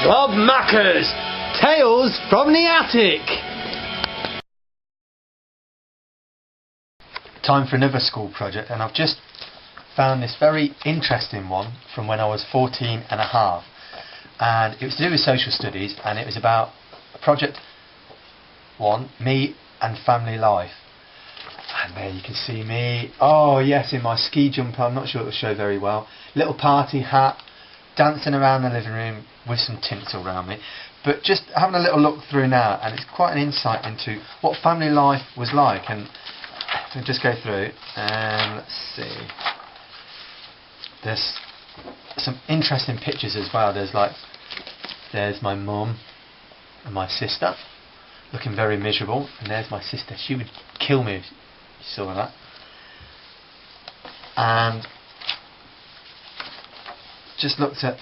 Robmacca's Tales from the Attic. Time for another school project, and I've just found this very interesting one from when I was 14 and a half, and it was to do with social studies, and it was about project one, me and family life. And there you can see me, oh yes, in my ski jumper. I'm not sure it will show very well, little party hat, dancing around the living room with some tinsel around me. But just having a little look through now, and it's quite an insight into what family life was like. And I'll just go through and let's see, there's some interesting pictures as well. There's my mum and my sister looking very miserable, and there's my sister. She would kill me if you saw that. And just looked at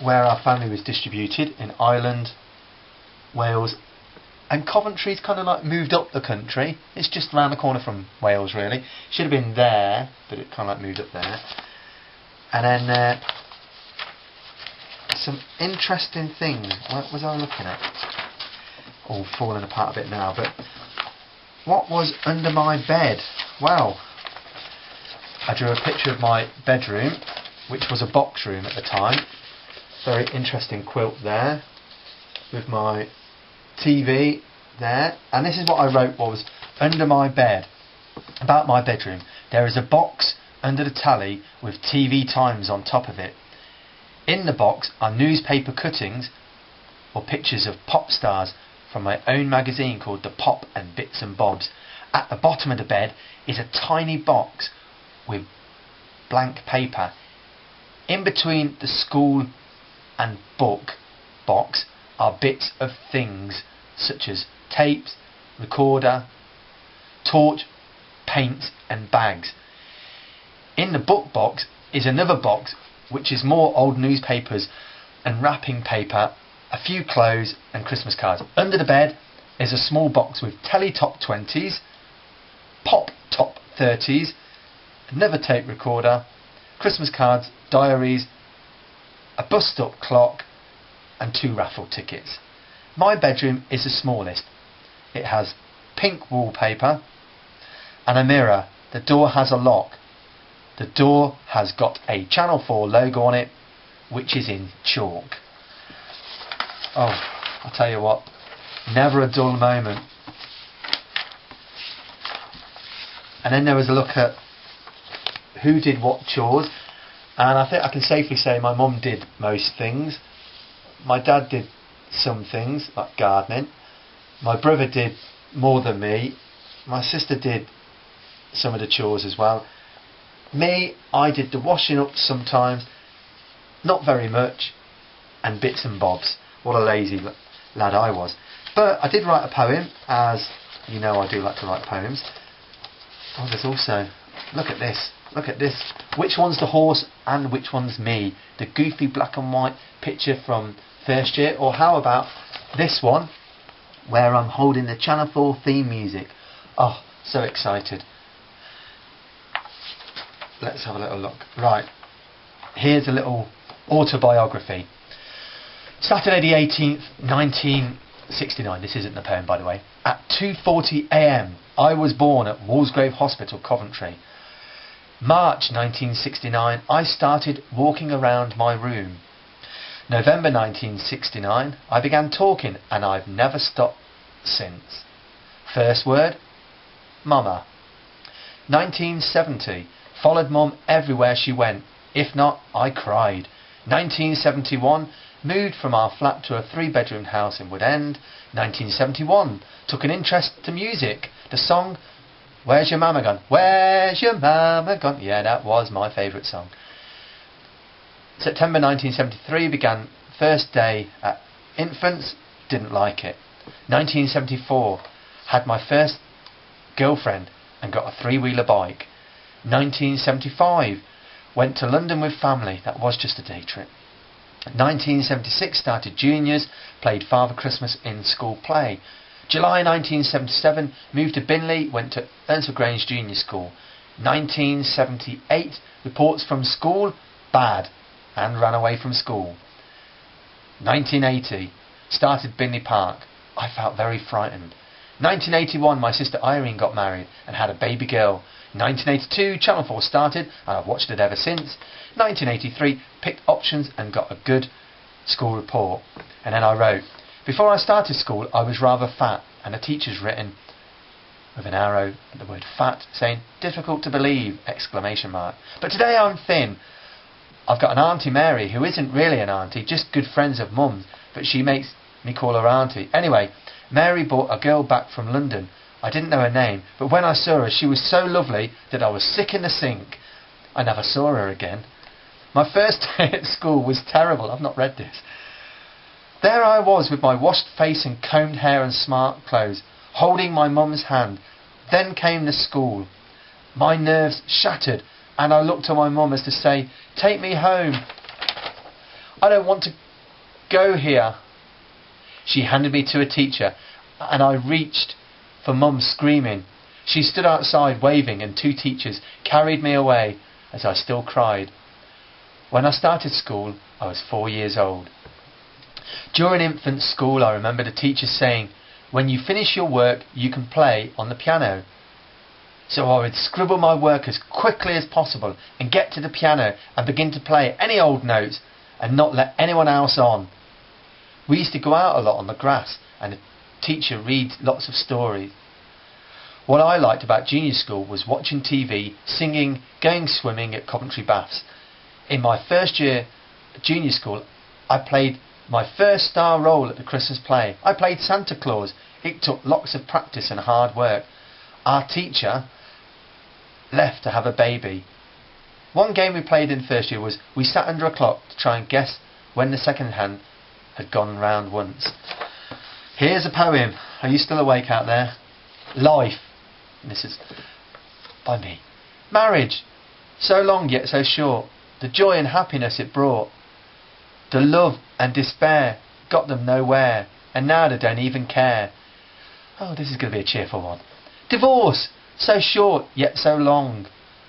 where our family was distributed in Ireland, Wales, and Coventry's kind of like moved up the country. It's just round the corner from Wales really. Should have been there, but it kind of like moved up there. And then some interesting things. What was I looking at? All falling apart a bit now, but what was under my bed? Well, I drew a picture of my bedroom, which was a box room at the time. Very interesting quilt there, with my TV there. And this is what I wrote was under my bed, about my bedroom. There is a box under the tally with TV times on top of it. In the box are newspaper cuttings or pictures of pop stars from my own magazine called The Pop and Bits and Bobs. At the bottom of the bed is a tiny box with blank paper. In between the school and book box are bits of things such as tapes, recorder, torch, paints and bags. In the book box is another box which is more old newspapers and wrapping paper, a few clothes and Christmas cards. Under the bed is a small box with telly top 20s, pop top 30s, another tape recorder, Christmas cards, diaries, a bus stop clock and 2 raffle tickets. My bedroom is the smallest. It has pink wallpaper and a mirror. The door has a lock. The door has got a Channel 4 logo on it, which is in chalk. Oh, I'll tell you what, never a dull moment. And then there was a look at who did what chores, and I think I can safely say my mum did most things. My dad did some things, like gardening. My brother did more than me. My sister did some of the chores as well. Me, I did the washing up sometimes, not very much, and bits and bobs. What a lazy lad I was. But I did write a poem, as you know I do like to write poems. Oh, there's also, look at this. Look at this. Which one's the horse and which one's me? The goofy black and white picture from first year. Or how about this one, where I'm holding the Channel 4 theme music. Oh, so excited. Let's have a little look. Right, here's a little autobiography. Saturday the 18th, 1969. This isn't the poem, by the way. At 2:40 a.m. I was born at Walsgrave Hospital, Coventry. March 1969, I started walking around my room. November 1969, I began talking and I've never stopped since. First word, Mama. 1970, followed Mum everywhere she went. If not, I cried. 1971, moved from our flat to a 3-bedroom house in Wood End. 1971, took an interest to music. The song Where's Your Mama Gone? Where's Your Mama Gone? Yeah, that was my favourite song. September 1973, began first day at infants, didn't like it. 1974, had my first girlfriend and got a 3-wheeler bike. 1975, went to London with family, that was just a day trip. 1976, started juniors, played Father Christmas in school play. July 1977, moved to Binley, went to Ernst Grange Junior School. 1978, reports from school, bad, and ran away from school. 1980, started Binley Park. I felt very frightened. 1981, my sister Irene got married and had a baby girl. 1982, Channel 4 started and I've watched it ever since. 1983, picked options and got a good school report. And then I wrote, before I started school I was rather fat, and the teacher's written with an arrow the word fat, saying difficult to believe, exclamation mark. But today I'm thin. I've got an Auntie Mary who isn't really an auntie, just good friends of Mum's, but she makes me call her auntie. Anyway, Mary brought a girl back from London. I didn't know her name, but when I saw her she was so lovely that I was sick in the sink. I never saw her again. My first day at school was terrible. I've not read this. There I was with my washed face and combed hair and smart clothes, holding my mum's hand. Then came the school. My nerves shattered, and I looked at my mum as to say, take me home. I don't want to go here. She handed me to a teacher, and I reached for Mum screaming. She stood outside waving, and two teachers carried me away as I still cried. When I started school, I was 4 years old. During infant school, I remember the teacher saying, when you finish your work, you can play on the piano. So I would scribble my work as quickly as possible and get to the piano and begin to play any old notes and not let anyone else on. We used to go out a lot on the grass and the teacher read lots of stories. What I liked about junior school was watching TV, singing, going swimming at Coventry Baths. In my first year at junior school, I played my first star role at the Christmas play. I played Santa Claus. It took lots of practice and hard work. Our teacher left to have a baby. One game we played in first year was we sat under a clock to try and guess when the second hand had gone round once. Here's a poem. Are you still awake out there? Life. And this is by me. Marriage. So long yet so short. The joy and happiness it brought. The love and despair got them nowhere, and now they don't even care. Oh, this is going to be a cheerful one. Divorce. So short yet so long.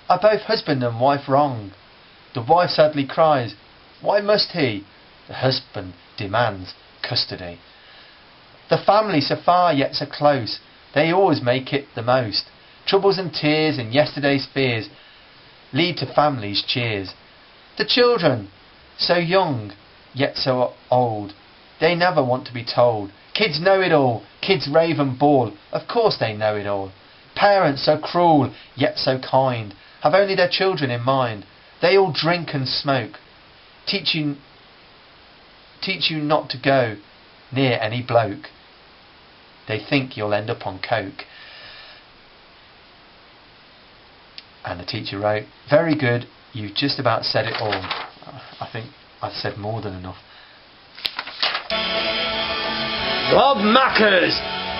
Are both husband and wife wrong? The wife sadly cries, why must he? The husband demands custody. The family so far yet so close, they always make it the most. Troubles and tears and yesterday's fears lead to families' cheers. The children, so young yet so old, they never want to be told. Kids know it all, kids rave and bawl, of course they know it all. Parents so cruel yet so kind, have only their children in mind. They all drink and smoke, teach you not to go near any bloke. They think you'll end up on coke. And the teacher wrote, very good, you've just about said it all. I think I've said more than enough. Rob Macca's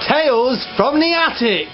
Tales from the Attic.